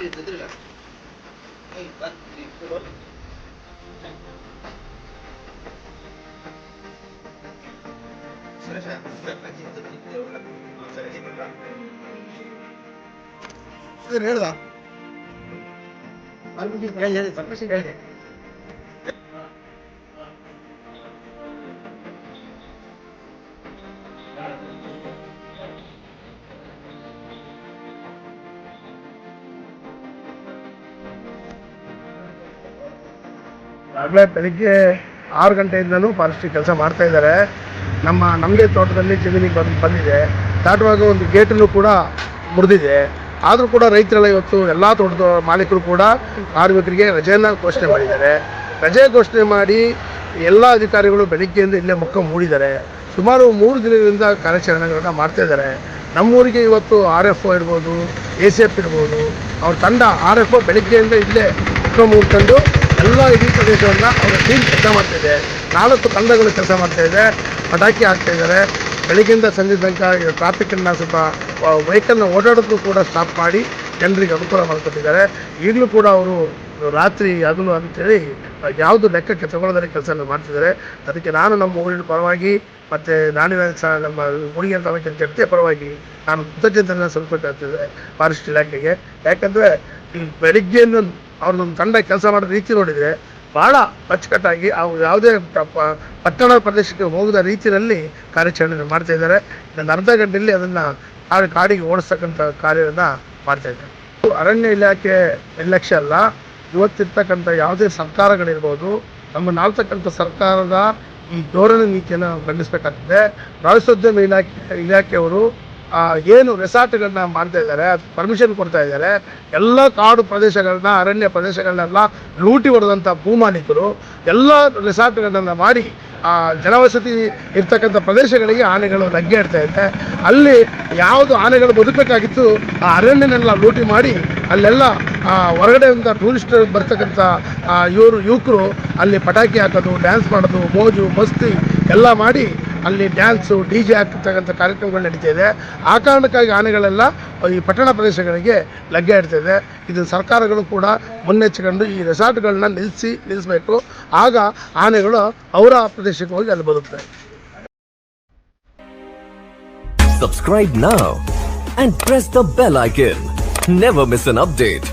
ಹೇಳ್ದ ಆಗಲೇ ಬೆಳಿಗ್ಗೆ 6 ಗಂಟೆಯಿಂದನೂ ಫಾರೆಸ್ಟ್ರಿ ಕೆಲಸ ಮಾಡ್ತಾ ಇದ್ದಾರೆ. ನಮ್ಮದೇ ತೋಟದಲ್ಲಿ ಜಮೀನಿಗೆ ಬಂದಿದೆ. ದಾಟುವಾಗ ಒಂದು ಗೇಟನ್ನು ಕೂಡ ಮುರಿದಿದೆ. ಆದರೂ ಕೂಡ ರೈತರೆಲ್ಲ ಇವತ್ತು ಎಲ್ಲ ತೋಟದ ಮಾಲೀಕರು ಕೂಡ ಕಾರ್ಮಿಕರಿಗೆ ರಜೆಯನ್ನು ಘೋಷಣೆ ಮಾಡಿದ್ದಾರೆ. ರಜೆ ಘೋಷಣೆ ಮಾಡಿ ಎಲ್ಲ ಅಧಿಕಾರಿಗಳು ಬೆಳಿಗ್ಗೆಯಿಂದ ಇಲ್ಲೇ ಮುಖ ಮೂಡಿದ್ದಾರೆ. ಸುಮಾರು 3 ದಿನಗಳಿಂದ ಕಾರ್ಯಾಚರಣೆಗಳನ್ನ ಮಾಡ್ತಾ ಇದ್ದಾರೆ. ನಮ್ಮೂರಿಗೆ ಇವತ್ತು RFO ಇರ್ಬೋದು, ACF ಇರ್ಬೋದು, ಅವ್ರ ತಂಡ RFO ಬೆಳಿಗ್ಗೆಯಿಂದ ಇಲ್ಲೇ ಮುಖ ಮೂಡ್ಕೊಂಡು ಎಲ್ಲ ಇಡೀ ಪ್ರದೇಶವನ್ನು ಅವರ ಟೀಮ್ ಕೆಲಸ ಮಾಡ್ತಾಯಿದೆ. 4 ತಂಡಗಳು ಕೆಲಸ ಮಾಡ್ತಾಯಿದೆ. ಪಟಾಕಿ ಹಾಕ್ತಾಯಿದ್ದಾರೆ. ಬೆಳಗ್ಗೆಯಿಂದ ಸಂಜೆ ತನಕ ಟ್ರಾಫಿಕನ್ನು ಸ್ವಲ್ಪ ವೆಹಿಕಲ್ನ ಓಡಾಡೋದು ಕೂಡ ಸ್ಟಾಪ್ ಮಾಡಿ ಜನರಿಗೆ ಅನುಕೂಲ ಮಾಡಿಕೊಟ್ಟಿದ್ದಾರೆ. ಈಗಲೂ ಕೂಡ ಅವರು ರಾತ್ರಿ ಹಗಲು ಅಂತೇಳಿ ಯಾವುದು ಲೆಕ್ಕಕ್ಕೆ ತಗೊಳ್ಳೋದಕ್ಕೆ ಕೆಲಸ ಮಾಡ್ತಿದ್ದಾರೆ. ಅದಕ್ಕೆ ನಾನು ನಮ್ಮ ಊರಿನ ಪರವಾಗಿ ಮತ್ತು ನಾಡಿನ ನಮ್ಮ ಹುಡುಗಿಯರ ತಾಲೂಕಿನ ಜನತೆ ಪರವಾಗಿ ನಾನು ಕೃತಜ್ಞತೆಯನ್ನು ಸಲ್ಲಿಸಬೇಕಾಗ್ತದೆ ಫಾರೆಸ್ಟ್ ಇಲಾಖೆಗೆ. ಯಾಕಂದರೆ ಈ ಬೆಳಿಗ್ಗೆಯನ್ನು ಅವ್ರನ್ನೊಂದು ತಂಡ ಕೆಲಸ ಮಾಡೋ ರೀತಿ ನೋಡಿದರೆ ಭಾಳ ಅಚ್ಚುಕಟ್ಟಾಗಿ ಅವ್ರು ಯಾವುದೇ ಪಟ್ಟಣ ಪ್ರದೇಶಕ್ಕೆ ಹೋಗದ ರೀತಿಯಲ್ಲಿ ಕಾರ್ಯಾಚರಣೆ ಮಾಡ್ತಾಯಿದ್ದಾರೆ. ಇನ್ನೊಂದು ಅರ್ಧ ಗಂಟೆಯಲ್ಲಿ ಅದನ್ನು ಕಾಡಿಗೆ ಓಡಿಸ್ತಕ್ಕಂಥ ಕಾರ್ಯವನ್ನು ಮಾಡ್ತಾಯಿದ್ದಾರೆ. ಅರಣ್ಯ ಇಲಾಖೆ ನಿರ್ಲಕ್ಷ್ಯ ಅಲ್ಲ, ಇವತ್ತಿರ್ತಕ್ಕಂಥ ಯಾವುದೇ ಸರ್ಕಾರಗಳಿರ್ಬೋದು, ನಮ್ಮನ್ನಾಳ್ತಕ್ಕಂಥ ಸರ್ಕಾರದ ಈ ಧೋರಣೆ ನೀತಿಯನ್ನು ಖಂಡಿಸಬೇಕಾಗ್ತದೆ. ಪ್ರವಾಸೋದ್ಯಮ ಇಲಾಖೆಯವರು ಏನು ರೆಸಾರ್ಟ್ಗಳನ್ನ ಮಾಡ್ತಾ ಇದ್ದಾರೆ, ಅದು ಪರ್ಮಿಷನ್ ಕೊಡ್ತಾ ಇದ್ದಾರೆ. ಎಲ್ಲ ಕಾಡು ಪ್ರದೇಶಗಳನ್ನ, ಅರಣ್ಯ ಪ್ರದೇಶಗಳನ್ನೆಲ್ಲ ಲೂಟಿ ಹೊಡೆದಂಥ ಭೂಮಾಲೀಕರು ಎಲ್ಲ ರೆಸಾರ್ಟ್ಗಳನ್ನ ಮಾಡಿ ಜನವಸತಿ ಇರ್ತಕ್ಕಂಥ ಪ್ರದೇಶಗಳಿಗೆ ಆನೆಗಳು ಲಗ್ಗೆ ಇಡ್ತಾ ಇದೆ. ಅಲ್ಲಿ ಯಾವುದು ಆನೆಗಳು ಬದುಕಬೇಕಾಗಿತ್ತು ಆ ಅರಣ್ಯನೆಲ್ಲ ಲೂಟಿ ಮಾಡಿ ಅಲ್ಲೆಲ್ಲ ಹೊರಗಡೆಯಿಂದ ಟೂರಿಸ್ಟ್ ಬರ್ತಕ್ಕಂಥ ಯುವಕರು ಅಲ್ಲಿ ಪಟಾಕಿ ಹಾಕೋದು, ಡ್ಯಾನ್ಸ್ ಮಾಡೋದು, ಮೋಜು ಮಸ್ತಿ ಎಲ್ಲ ಮಾಡಿ ಅಲ್ಲಿ ಡ್ಯಾನ್ಸು DJ ಹಾಕ್ತಕ್ಕಂಥ ಕಾರ್ಯಕ್ರಮಗಳು ನಡೀತಾಯಿದೆ. ಆ ಕಾರಣಕ್ಕಾಗಿ ಆನೆಗಳೆಲ್ಲ ಈ ಪಟ್ಟಣ ಪ್ರದೇಶಗಳಿಗೆ ಲಗ್ಗೆ ಇಡ್ತಾಯಿದೆ. ಇದು ಸರ್ಕಾರಗಳು ಕೂಡ ಮುನ್ನೆಚ್ಚರಿಕೊಂಡು ಈ ರೆಸಾರ್ಟ್ಗಳನ್ನ ನಿಲ್ಲಿಸಬೇಕು. ಆಗ ಆನೆಗಳು ಅವರ ಪ್ರದೇಶಕ್ಕೆ ಹೋಗಿ ಅಲ್ಲಿ ಬದುಕ್ತವೆ. Subscribe now and press the bell icon. Never miss an update.